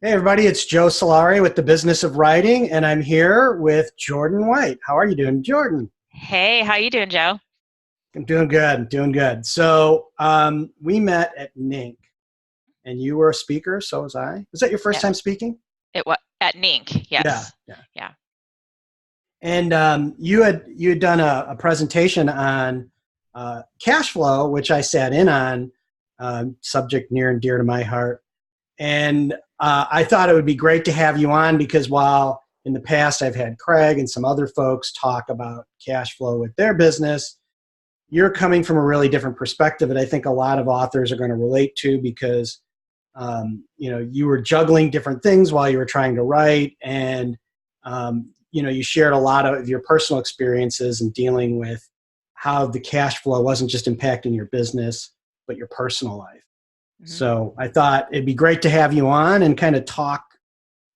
Hey everybody, it's Joe Solari with the Business of Writing, and I'm here with Jordyn White. How are you doing, Jordyn? Hey, how you doing, Joe? I'm doing good. I'm doing good. So we met at NINC, and you were a speaker. So was I. Was that your first Yeah, time speaking? it was at Nink. Yeah, Yes. yeah. Yeah. And you had done a presentation on cash flow, which I sat in on, subject near and dear to my heart. And I thought it would be great to have you on because while in the past I've had Craig and some other folks talk about cash flow with their business, you're coming from a really different perspective that I think a lot of authors are going to relate to because you were juggling different things while you were trying to write, and you shared a lot of your personal experiences in dealing with how the cash flow wasn't just impacting your business but your personal life. hmm So I thought it'd be great to have you on and kind of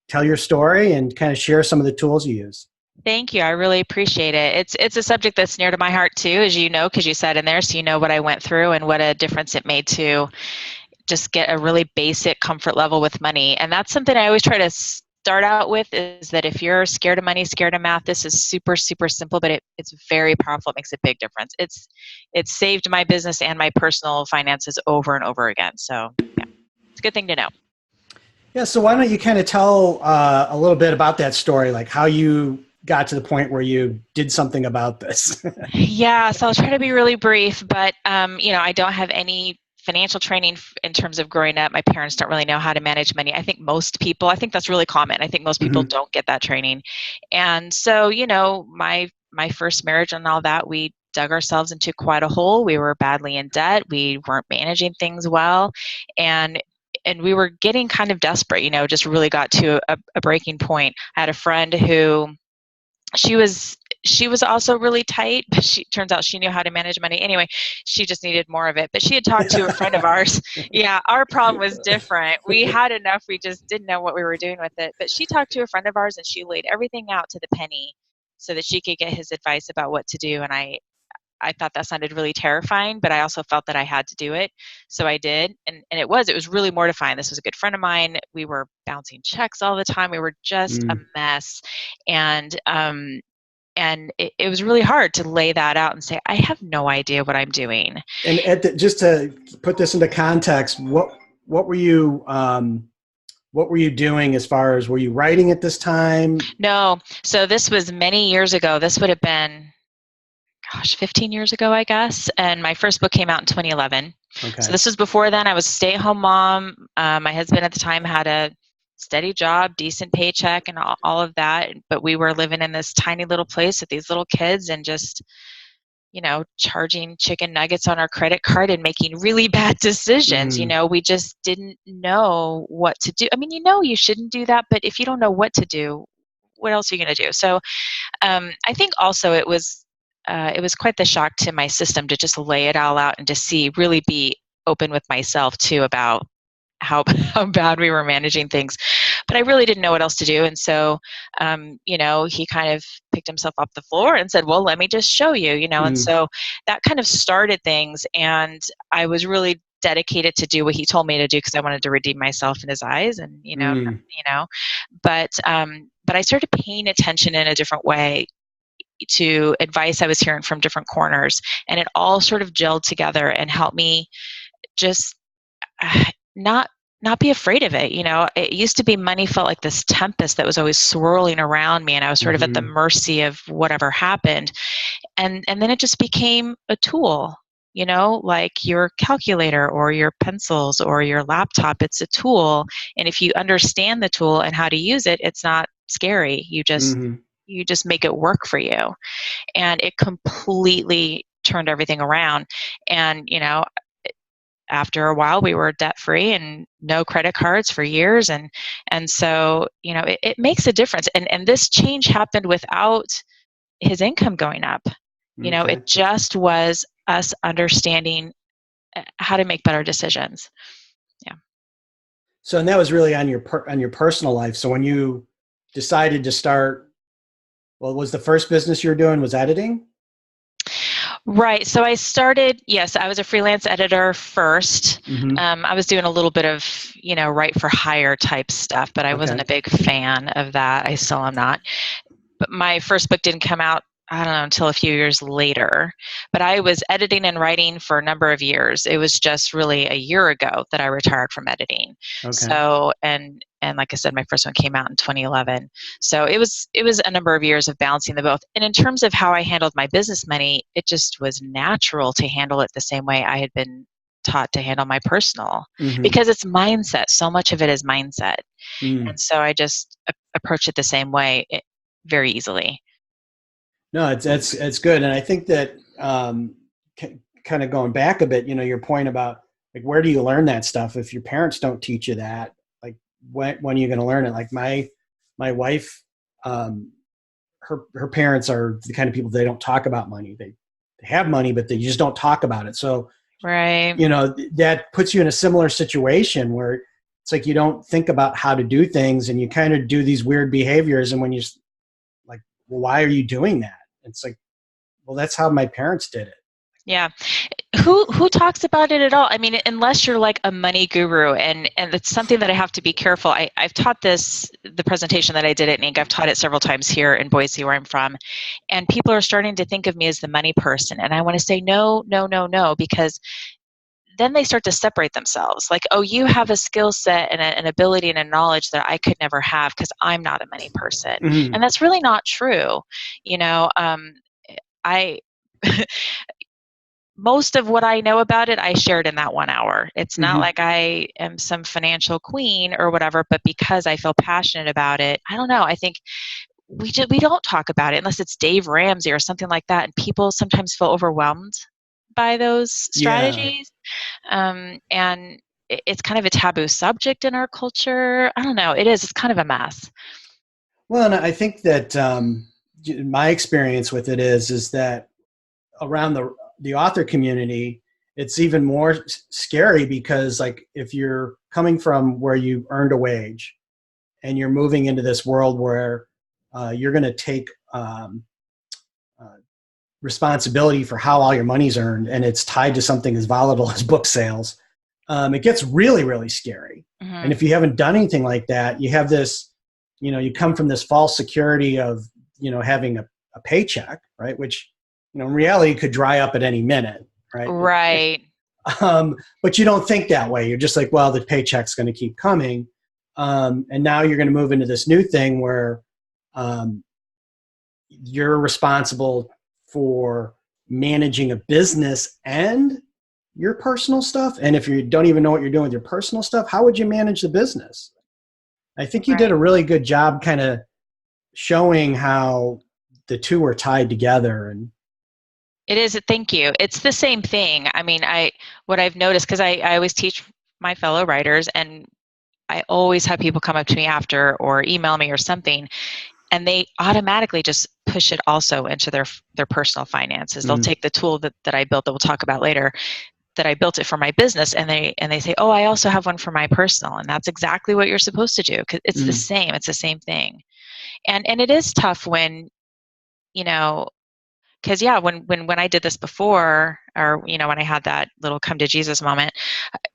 tell your story and kind of share some of the tools you use. Thank you. I really appreciate it. It's a subject that's near to my heart too, as you know, because you said in there, so you know what I went through and what a difference it made to just get a really basic comfort level with money. And that's something I always try to start out with is that if you're scared of money, scared of math, this is super, super simple, but it's very powerful. It makes a big difference. It's saved my business and my personal finances over and over again. So yeah, it's a good thing to know. Yeah, so why don't you kind of tell a little bit about that story, like how you got to the point where you did something about this? Yeah, so I'll try to be really brief, but I don't have any financial training in terms of growing up. My parents don't really know how to manage money. I think that's really common. I think most people Hmm. don't get that training. And so, my first marriage and all that, we dug ourselves into quite a hole. We were badly in debt. We weren't managing things well, and we were getting kind of desperate, just really got to a breaking point. I had a friend who she was she was also really tight, but she turns out she knew how to manage money anyway. She just needed more of it, but she had talked to a friend of ours. Yeah, our problem was different. We had enough, we just didn't know what we were doing with it. But she talked to a friend of ours and she laid everything out to the penny so that she could get his advice about what to do. And I thought that sounded really terrifying, but I also felt that I had to do it. So I did. And it was really mortifying. This was a good friend of mine. We were bouncing checks all the time. We were just a Mm. mess. And it was really hard to lay that out and say, I have no idea what I'm doing. And just to put this into context, what were you doing as far as were you writing at this time? No, so this was many years ago. This would have been, gosh, 15 years ago, I guess. And my first book came out in 2011. So Okay. this was before then. I was a stay-at-home mom. My husband at the time had a steady job, decent paycheck, and all of that. But we were living in this tiny little place with these little kids and just charging chicken nuggets on our credit card and making really bad decisions. Mm. We just didn't know what to do. I mean, you shouldn't do that, but if you don't know what to do, what else are you going to do? So I think also it was quite the shock to my system to just lay it all out and to see, really be open with myself too about how how bad we were managing things. But I really didn't know what else to do, and so he kind of picked himself off the floor and said, "Well, let me just show you," And Mm. so that kind of started things, and I was really dedicated to do what he told me to do because I wanted to redeem myself in his eyes, and Mm. but I started paying attention in a different way to advice I was hearing from different corners, and it all sort of gelled together and helped me just not not be afraid of it. It used to be money felt like this tempest that was always swirling around me, and I was sort of at the Hmm. mercy of whatever happened. And then it just became a tool. Like your calculator or your pencils or your laptop, it's a tool. And if you understand the tool and how to use it, it's not scary. Hmm. You just make it work for you. And it completely turned everything around. And after a while we were debt free and no credit cards for years, and so it makes a difference. And this change happened without his income going up. Okay. It just was us understanding how to make better decisions. Yeah. So, and that was really on on your personal life. So when you decided to start, well, was the first business you were doing was editing? Right. So I started, yes, I was a freelance editor first. Mm-hmm. I was doing a little bit of, write for hire type stuff, but I wasn't Okay. a big fan of that. I still am not. But my first book didn't come out, I don't know, until a few years later. But I was editing and writing for a number of years. It was just really a year ago that I retired from editing. Okay. So, and like I said, my first one came out in 2011. So it was a number of years of balancing the both. And in terms of how I handled my business money, it just was natural to handle it the same way I had been taught to handle my personal, Mm-hmm. because it's mindset. So much of it is mindset. Mm. And so I just approach it the same way, very easily. No, it's good, and I think that kind of going back a bit, your point about like where do you learn that stuff if your parents don't teach you that? Like when are you going to learn it? Like my wife, um, her parents are the kind of people, they don't talk about money. They have money, but they just don't talk about it. So Right. that puts you in a similar situation where it's like you don't think about how to do things, and you kind of do these weird behaviors, and when you like, well, why are you doing that? It's like, well, that's how my parents did it. Yeah. Who talks about it at all? I mean, unless you're like a money guru, and it's something that I have to be careful. I've taught this, the presentation that I did at Inc. I've taught it several times here in Boise, where I'm from, and people are starting to think of me as the money person, and I want to say no, no, no, no, because then they start to separate themselves. Like, oh, you have a skill set and an ability and a knowledge that I could never have because I'm not a money person, Mm-hmm. and that's really not true. You know, I most of what I know about it, I shared in that 1 hour. It's not Mm-hmm. like I am some financial queen or whatever, but because I feel passionate about it, I don't know. I think we don't talk about it unless it's Dave Ramsey or something like that, and people sometimes feel overwhelmed by those Yeah. strategies, and it's kind of a taboo subject in our culture. I don't know. It is. It's kind of a mess. Well, and I think that my experience with it is that around the author community, it's even more scary because like if you're coming from where you earned a wage and you're moving into this world where you're going to take uh, responsibility for how all your money's earned, and it's tied to something as volatile as book sales, it gets really, really scary. And Hmm. if you haven't done anything like that, you have this, you come from this false security of, having a paycheck, right? Which, in reality could dry up at any minute, right? Right. But you don't think that way. You're just like, well, the paycheck's going to keep coming. And now you're going to move into this new thing where um, you're responsible for managing a business and your personal stuff. And if you don't even know what you're doing with your personal stuff, how would you manage the business? I think you did Right. a really good job kind of showing how the two are tied together. And It is. Thank you. It's the same thing. I mean, what I've noticed, because I always teach my fellow writers, and I always have people come up to me after or email me or something, and they automatically just push it also into their personal finances. They'll mm, take the tool that I built, that we'll talk about later, that I built it for my business, and they say, oh, I also have one for my personal, and that's exactly what you're supposed to do, because it's the mm, same. It's the same thing. And it is tough when, you know because yeah, when I did this before, or when I had that little come to Jesus moment,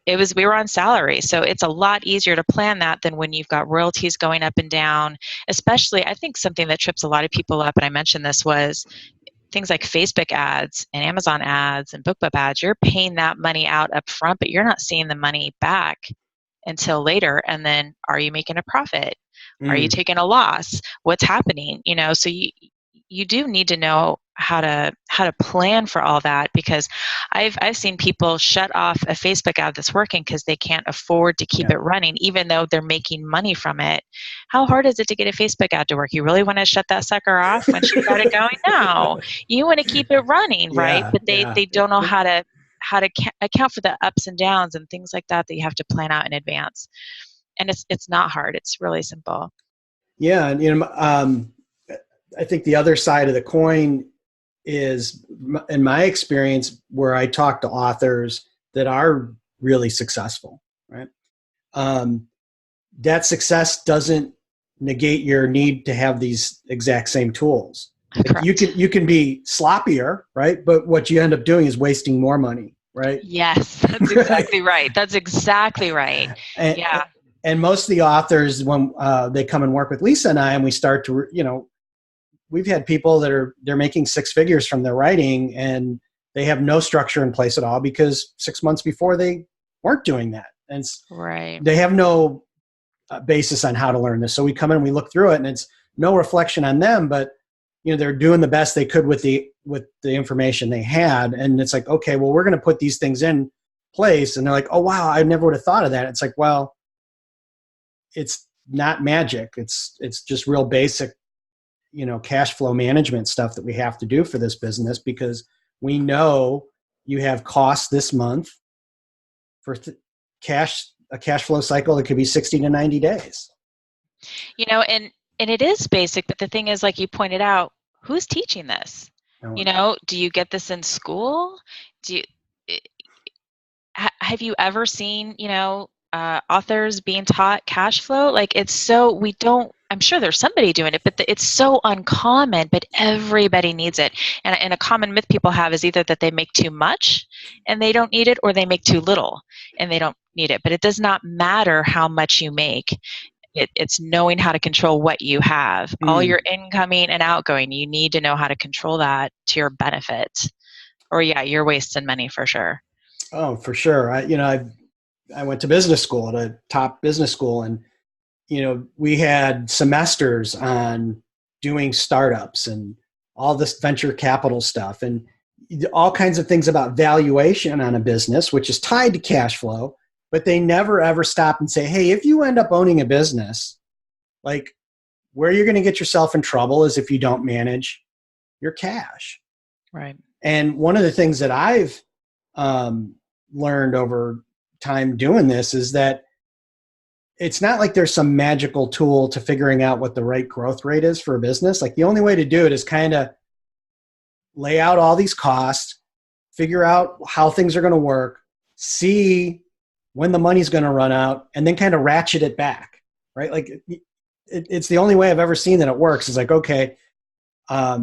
we were on salary, so it's a lot easier to plan that than when you've got royalties going up and down. Especially, I think something that trips a lot of people up, and I mentioned this, was things like Facebook ads and Amazon ads and BookBub ads. You're paying that money out up front, but you're not seeing the money back until later. And then, are you making a profit? Are you mm, taking a loss? What's happening? So you do need to know how to plan for all that, because I've seen people shut off a Facebook ad that's working because they can't afford to keep yeah, it running, even though they're making money from it. How hard is it to get a Facebook ad to work? You really want to shut that sucker off once you've got it going? No, you want to keep it running, right? yeah, But they yeah. they don't know how to account for the ups and downs and things like that you have to plan out in advance. And it's not hard. It's really simple. Yeah, and I think the other side of the coin is, in my experience, where I talk to authors that are really successful, right? Um, that success doesn't negate your need to have these exact same tools. Like Correct. you can be sloppier, right? But what you end up doing is wasting more money, right? Yes, that's exactly right. That's exactly right. and, Yeah. and most of the authors, when they come and work with Lisa and I, and we start to, we've had people they're making six figures from their writing, and they have no structure in place at all because 6 months before they weren't doing that, and Right. they have no basis on how to learn this. So we come in and we look through it, and it's no reflection on them, but they're doing the best they could with the information they had, and it's like, okay, well, we're going to put these things in place, and they're like, oh wow, I never would have thought of that. It's like, well, it's not magic. It's just real basic, cash flow management stuff that we have to do for this business, because we know you have costs this month for a cash flow cycle that could be 60 to 90 days. And it is basic, but the thing is, like you pointed out, who's teaching this? Do you get this in school? Do you have you ever seen, authors being taught cash flow? Like, it's so, we don't, I'm sure there's somebody doing it, but it's so uncommon, but everybody needs it. And a common myth people have is either that they make too much and they don't need it, or they make too little and they don't need it. But it does not matter how much you make. It's knowing how to control what you have. All your incoming and outgoing, you need to know how to control that to your benefit. Or yeah, you're wasting money for sure. Oh, for sure. I went to business school, at a top business school, and we had semesters on doing startups and all this venture capital stuff and all kinds of things about valuation on a business, which is tied to cash flow. But they never ever stop and say, hey, if you end up owning a business, like, where you're going to get yourself in trouble is if you don't manage your cash. Right. And one of the things that I've learned over time doing this is that it's not like there's some magical tool to figuring out what the right growth rate is for a business. Like, the only way to do it is kind of lay out all these costs, figure out how things are going to work, see when the money's going to run out, and then kind of ratchet it back, right? Like, it's the only way I've ever seen that it works. It's like, okay, I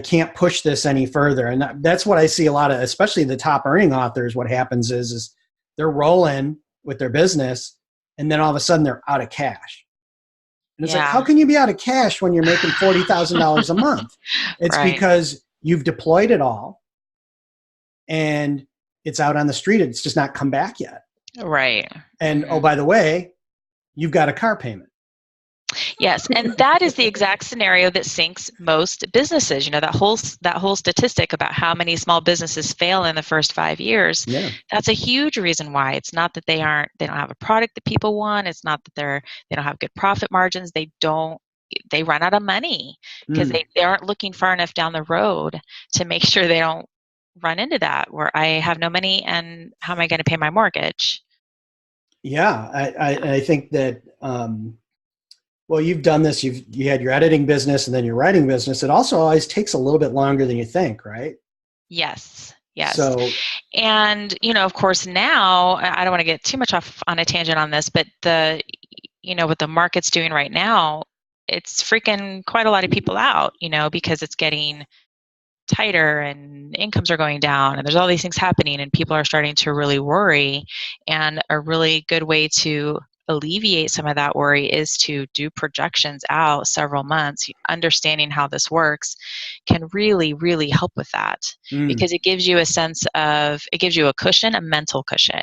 can't push this any further. And that's what I see a lot of, especially the top earning authors. What happens is they're rolling with their business, and then all of a sudden they're out of cash. And it's like, how can you be out of cash when you're making $40,000 a month? It's right. because you've deployed it all and it's out on the street. It's just not come back yet. Right. And oh, by the way, you've got a car payment. Yes, and that is the exact scenario that sinks most businesses. That whole statistic about how many small businesses fail in the first 5 years. Yeah. That's a huge reason why. It's not that they don't have a product that people want. It's not that they don't have good profit margins. They run out of money because they aren't looking far enough down the road to make sure they don't run into that where I have no money and how am I going to pay my mortgage? Yeah, I think that well, you've done this. You had your editing business and then your writing business. It also always takes a little bit longer than you think, right? Yes. Yes. So, and of course, now I don't want to get too much off on a tangent on this, but what the market's doing right now, it's freaking quite a lot of people out, because it's getting tighter and incomes are going down and there's all these things happening and people are starting to really worry. And a really good way to alleviate some of that worry is to do projections out several months. Understanding how this works can really, really help with that because it gives you a cushion, a mental cushion.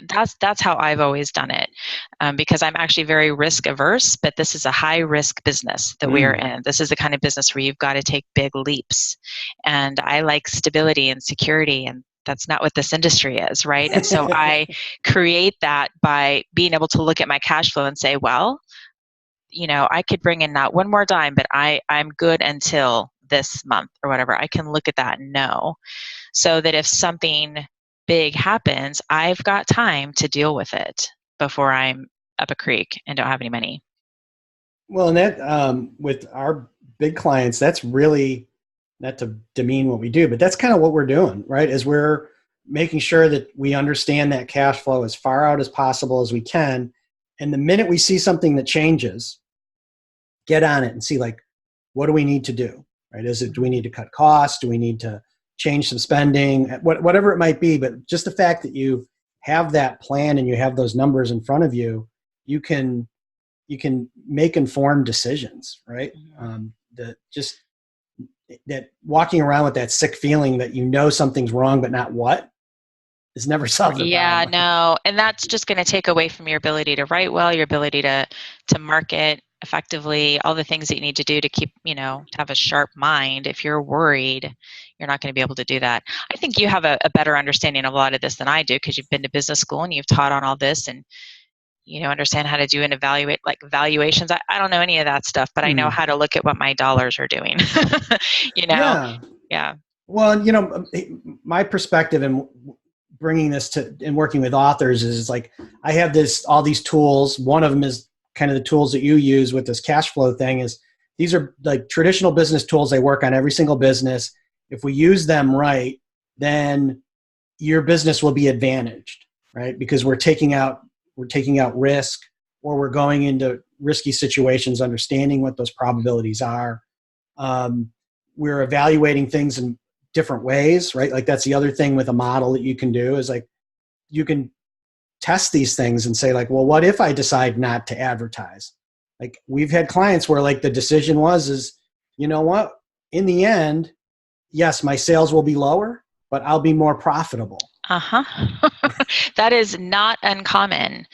That's how I've always done it because I'm actually very risk averse, but this is a high risk business that we are in. This is the kind of business where you've got to take big leaps. And I like stability and security, and that's not what this industry is, right? And so I create that by being able to look at my cash flow and say, well, I could bring in not one more dime, but I'm good until this month or whatever. I can look at that and know so that if something big happens, I've got time to deal with it before I'm up a creek and don't have any money. Well, and that with our big clients, that's really not to demean what we do, but that's kind of what we're doing, right? Is we're making sure that we understand that cash flow as far out as possible as we can. And the minute we see something that changes, get on it and see, like, what do we need to do, right? Do we need to cut costs? Do we need to change some spending? Whatever it might be, but just the fact that you have that plan and you have those numbers in front of you, you can make informed decisions, right? That walking around with that sick feeling that you know something's wrong but not what is never solved the Yeah, problem. no. And that's just going to take away from your ability to write well, your ability to market effectively, all the things that you need to do to keep, to have a sharp mind. If you're worried, you're not going to be able to do that. I think you have a better understanding of a lot of this than I do because you've been to business school and you've taught on all this and understand how to do and evaluate like valuations. I don't know any of that stuff, but I know how to look at what my dollars are doing. Yeah. Yeah. Well, my perspective in bringing this to and working with authors is like I have all these tools. One of them is kind of the tools that you use with this cash flow thing. Is these are like traditional business tools. They work on every single business. If we use them right, then your business will be advantaged, right? Because we're taking out risk, or we're going into risky situations, understanding what those probabilities are. We're evaluating things in different ways, right? Like that's the other thing with a model that you can do is like you can test these things and say like, well, what if I decide not to advertise? Like we've had clients where like the decision is, you know what? In the end, yes, my sales will be lower, but I'll be more profitable. That is not uncommon.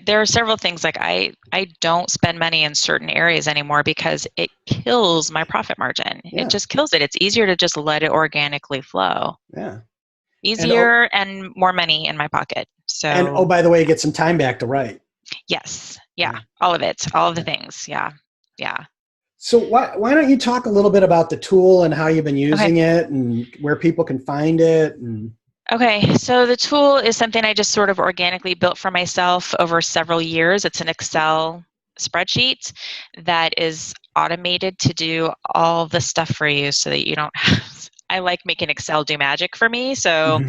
There are several things like I don't spend money in certain areas anymore because it kills my profit margin. Yeah. It just kills it. It's easier to just let it organically flow. Yeah. Easier and more money in my pocket. So and by the way, get some time back to write. Yes. Yeah. All of it. All of the things. Yeah. Yeah. So why don't you talk a little bit about the tool and how you've been using it and where people can find it? Okay, so the tool is something I just sort of organically built for myself over several years. It's an Excel spreadsheet that is automated to do all the stuff for you so that you don't have. I like making Excel do magic for me. So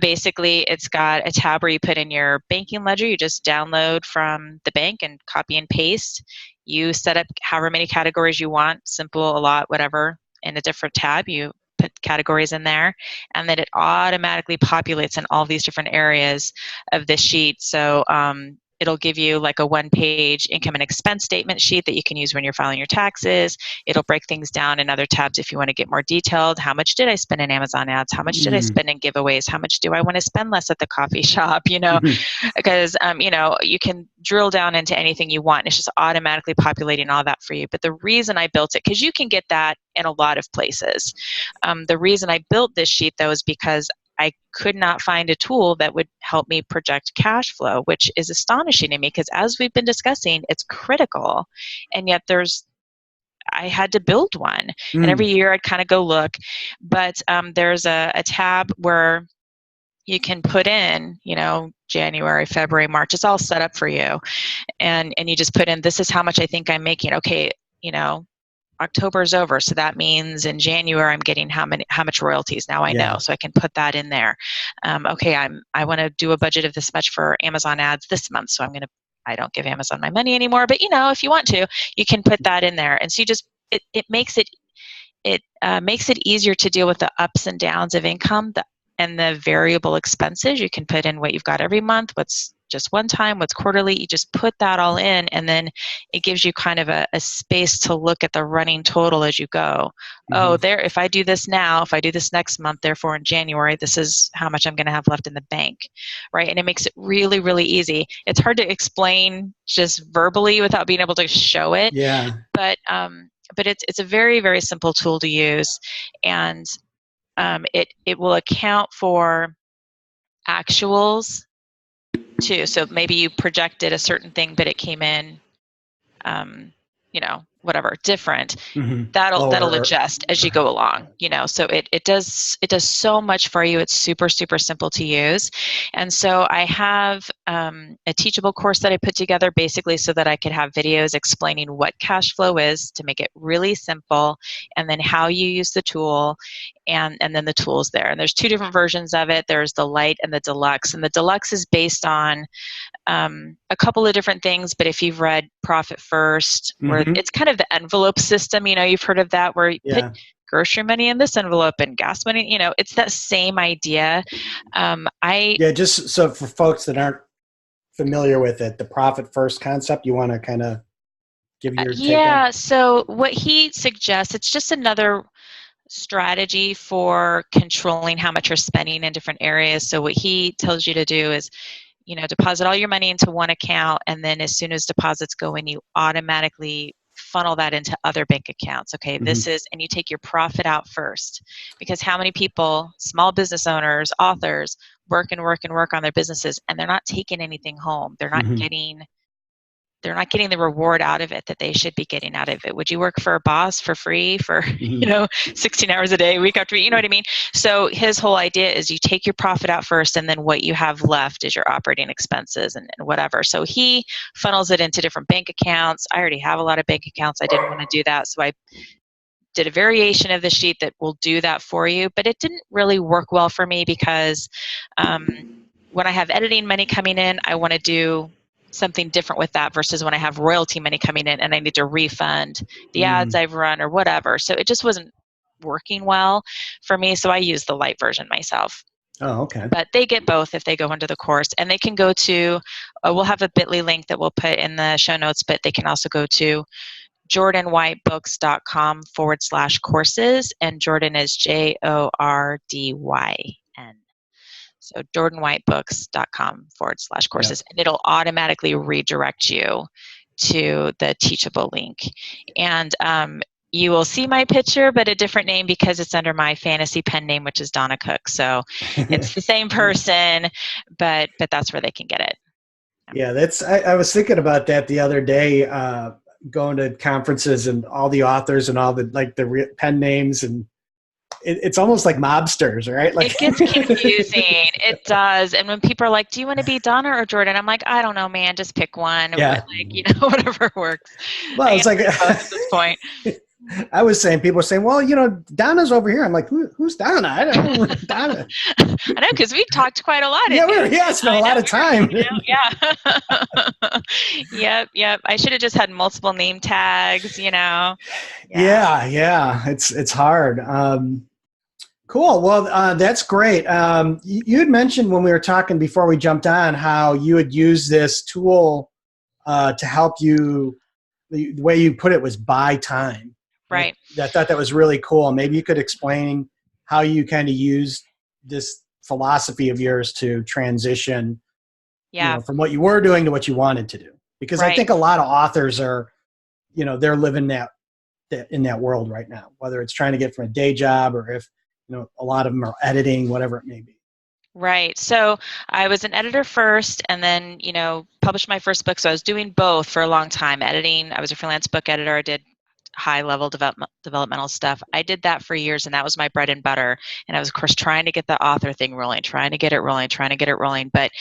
basically, it's got a tab where you put in your banking ledger. You just download from the bank and copy and paste. You set up however many categories you want, simple, a lot, whatever, in a different tab. You put categories in there, and then it automatically populates in all these different areas of this sheet. So it'll give you like a one-page income and expense statement sheet that you can use when you're filing your taxes. It'll break things down in other tabs if you want to get more detailed. How much did I spend in Amazon ads? How much did I spend in giveaways? How much do I want to spend less at the coffee shop? Because you can drill down into anything you want. It's just automatically populating all that for you. But the reason I built it, because you can get that in a lot of places. The reason I built this sheet, though, is because I could not find a tool that would help me project cash flow, which is astonishing to me because as we've been discussing, it's critical. And yet I had to build one. And every year I'd kind of go look. But there's a tab where you can put in, January, February, March. It's all set up for you. And you just put in, this is how much I think I'm making. Okay, October's over, so that means in January I'm getting how much royalties. Now I know, so I can put that in there. Okay, I want to do a budget of this much for Amazon ads this month, so I don't give Amazon my money anymore. But if you want to, you can put that in there, and so you just it makes it easier to deal with the ups and downs of income and the variable expenses. You can put in what you've got every month, what's just one time, what's quarterly. You just put that all in, and then it gives you kind of a space to look at the running total as you go. If I do this now, if I do this next month, therefore in January, this is how much I'm going to have left in the bank, right? And it makes it really, really easy. It's hard to explain just verbally without being able to show it. Yeah. But it's a very, very simple tool to use, and it will account for actuals too. So maybe you projected a certain thing, but it came in, whatever, different. That'll adjust as you go along. So it does so much for you. It's super, super simple to use. And so I have a teachable course that I put together basically so that I could have videos explaining what cash flow is to make it really simple, and then how you use the tool. and then the tools there. And there's two different versions of it. There's the light and the deluxe. And the deluxe is based on a couple of different things, but if you've read Profit First, where Mm-hmm. it's kind of the envelope system, you've heard of that, where you put Yeah. grocery money in this envelope and gas money, it's that same idea. Yeah. Just so for folks that aren't familiar with it, the profit first concept, you want to kind of give your take on? Yeah, so what he suggests, it's just another strategy for controlling how much you're spending in different areas. So what he tells you to do is, deposit all your money into one account, and then as soon as deposits go in, you automatically funnel that into other bank accounts. Okay, Mm-hmm. and you take your profit out first. Because how many people, small business owners, authors, work and work and work on their businesses, and they're not taking anything home. Mm-hmm. They're not getting the reward out of it that they should be getting out of it. Would you work for a boss for free for, Mm-hmm. 16 hours a day, week after week, you know what I mean? So his whole idea is you take your profit out first, and then what you have left is your operating expenses and whatever. So he funnels it into different bank accounts. I already have a lot of bank accounts. I didn't want to do that. So I did a variation of the sheet that will do that for you, but it didn't really work well for me because when I have editing money coming in, I want to do something different with that versus when I have royalty money coming in and I need to refund the ads I've run or whatever. So it just wasn't working well for me. So I use the light version myself. Oh, okay. But they get both if they go into the course, and they can go to, we'll have a bit.ly link that we'll put in the show notes, but they can also go to jordynwhitebooks.com/courses, and Jordyn is Jordyn. So jordynwhitebooks.com/courses, and it'll automatically redirect you to the Teachable link. And you will see my picture, but a different name because it's under my fantasy pen name, which is Donna Cook. So it's the same person, but that's where they can get it. Yeah, I was thinking about that the other day, going to conferences and all the authors and all the pen names, and it's almost like mobsters, right? Like it gets confusing. It does. And when people are like, do you want to be Donna or Jordyn? I'm like, I don't know, man, just pick one. Yeah. But whatever works. Well, it's like at this point. I was saying, people were saying, well, Donna's over here. I'm like, who's Donna? I don't know Donna. I know, because we talked quite a lot. Yeah, spent a lot of time. Yeah. Yep. I should have just had multiple name tags, Yeah. It's hard. Cool. Well, that's great. You had mentioned when we were talking before we jumped on how you had used this tool to help you. The way you put it was buy time. Right. I thought that was really cool. Maybe you could explain how you kind of used this philosophy of yours to transition from what you were doing to what you wanted to do. Because I think a lot of authors are, they're living in that world right now, whether it's trying to get from a day job or if, a lot of them are editing, whatever it may be. Right. So I was an editor first and then, published my first book. So I was doing both for a long time. Editing, I was a freelance book editor. I did high-level developmental stuff. I did that for years, and that was my bread and butter. And I was, of course, trying to get the author thing rolling, trying to get it rolling. But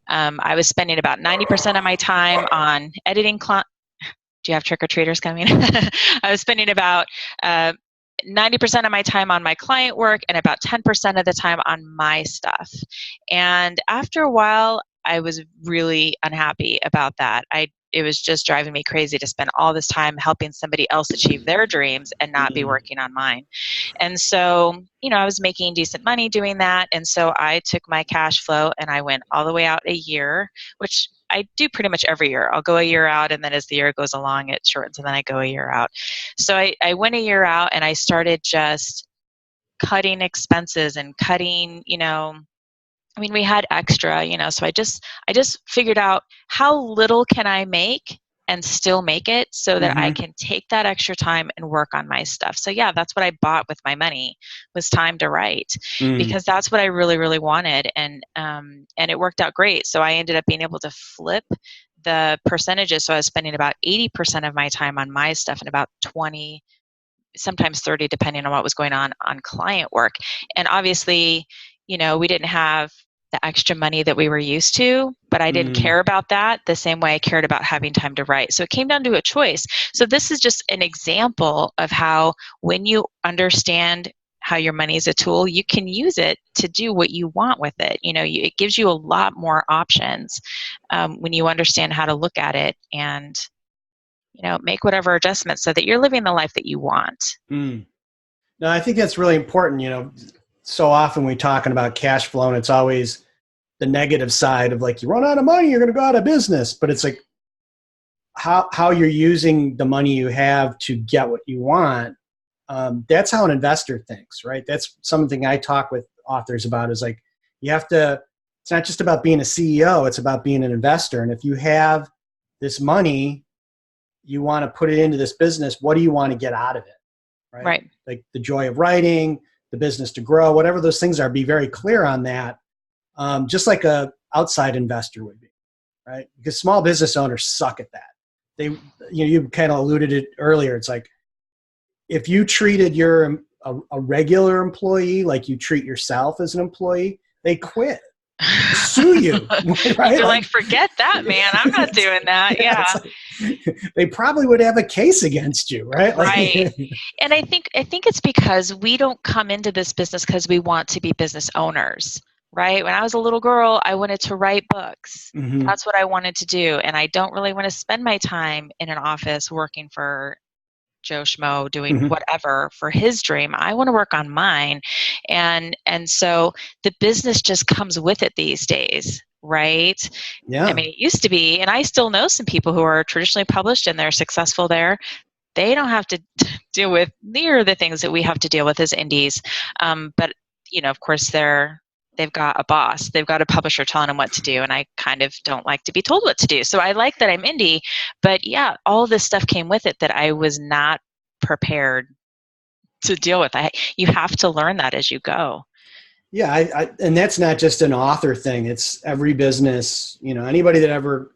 I was spending about 90% of my time on editing. Do you have trick-or-treaters coming? I was spending about 90% of my time on my client work and about 10% of the time on my stuff. And after a while, I was really unhappy about that. It was just driving me crazy to spend all this time helping somebody else achieve their dreams and not be working on mine. And so, I was making decent money doing that. And so I took my cash flow and I went all the way out a year, which I do pretty much every year. I'll go a year out, and then as the year goes along, it shortens, and then I go a year out. So I went a year out, and I started just cutting expenses and cutting, we had extra, so I just figured out how little can I make and still make it so that I can take that extra time and work on my stuff. So yeah, that's what I bought with my money, was time to write, because that's what I really, really wanted. And it worked out great. So I ended up being able to flip the percentages. So I was spending about 80% of my time on my stuff and about 20, sometimes 30, depending on what was going on client work. And obviously, we didn't have the extra money that we were used to, but I didn't care about that the same way I cared about having time to write. So it came down to a choice. So this is just an example of how, when you understand how your money is a tool, you can use it to do what you want with it. It gives you a lot more options when you understand how to look at it and, make whatever adjustments so that you're living the life that you want. Mm. No, I think that's really important. So often we're talking about cash flow and it's always the negative side of like, you run out of money, you're going to go out of business. But it's like how you're using the money you have to get what you want. That's how an investor thinks, right? That's something I talk with authors about is like, it's not just about being a CEO, it's about being an investor. And if you have this money, you want to put it into this business, what do you want to get out of it? Right. Like the joy of writing, the business to grow, whatever those things are, be very clear on that. Just like a outside investor would be, right? Because small business owners suck at that. You kind of alluded it earlier. It's like, if you treated a regular employee like you treat yourself as an employee, they quit. Sue you, right? You're like, forget that, man. I'm not doing that. Yeah. They probably would have a case against you, right? Right. And I think it's because we don't come into this business because we want to be business owners, right? When I was a little girl, I wanted to write books. Mm-hmm. That's what I wanted to do. And I don't really want to spend my time in an office working for Joe Schmo doing Mm-hmm. whatever for his dream. I want to work on mine. And so the business just comes with it these days, right? Yeah. I mean, it used to be, and I still know some people who are traditionally published and they're successful there. They don't have to deal with near the things that we have to deal with as indies. But, of course, they've got a boss. They've got a publisher telling them what to do, and I kind of don't like to be told what to do. So I like that I'm indie, but yeah, all this stuff came with it that I was not prepared to deal with. You have to learn that as you go. Yeah, and that's not just an author thing. It's every business. Anybody that ever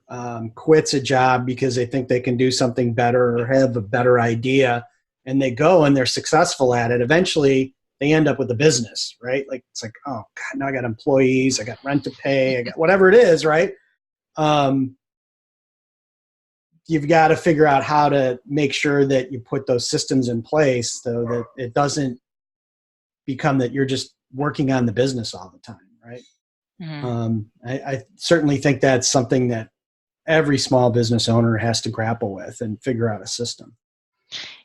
quits a job because they think they can do something better or have a better idea, and they go and they're successful at it. Eventually, they end up with a business, right? Like it's like, oh God, now I got employees, I got rent to pay, I got whatever it is, right? You've got to figure out how to make sure that you put those systems in place so that it doesn't become that you're just working on the business all the time, right? Mm-hmm. I certainly think that's something that every small business owner has to grapple with and figure out a system.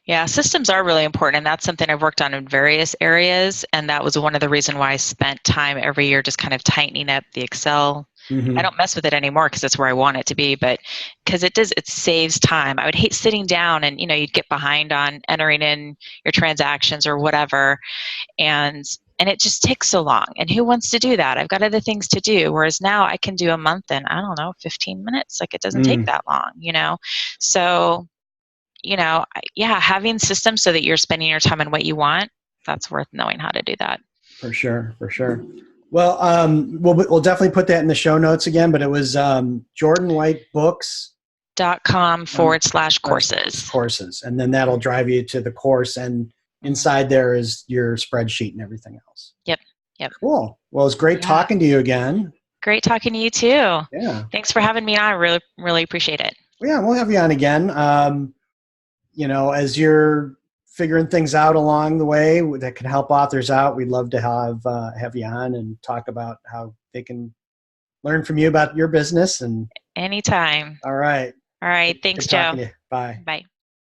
Yeah, systems are really important, and that's something I've worked on in various areas, and that was one of the reasons why I spent time every year just kind of tightening up the Excel. Mm-hmm. I don't mess with it anymore because it's where I want it to be, but because it saves time. I would hate sitting down and, you'd get behind on entering in your transactions or whatever, and it just takes so long. And who wants to do that? I've got other things to do, whereas now I can do a month in, 15 minutes. Like it doesn't take that long, So yeah, having systems so that you're spending your time on what you want, that's worth knowing how to do that. For sure. Well, we'll definitely put that in the show notes again, but it was JordynWhiteBooks.com/courses. Courses. And then that'll drive you to the course, and inside there is your spreadsheet and everything else. Yep. Cool. Well, it's great talking to you again. Great talking to you too. Yeah. Thanks for having me on. I really, really appreciate it. Yeah, we'll have you on again. As you're figuring things out along the way that can help authors out, we'd love to have you on and talk about how they can learn from you about your business. And anytime. All right. Thanks, Joe. Bye. Bye.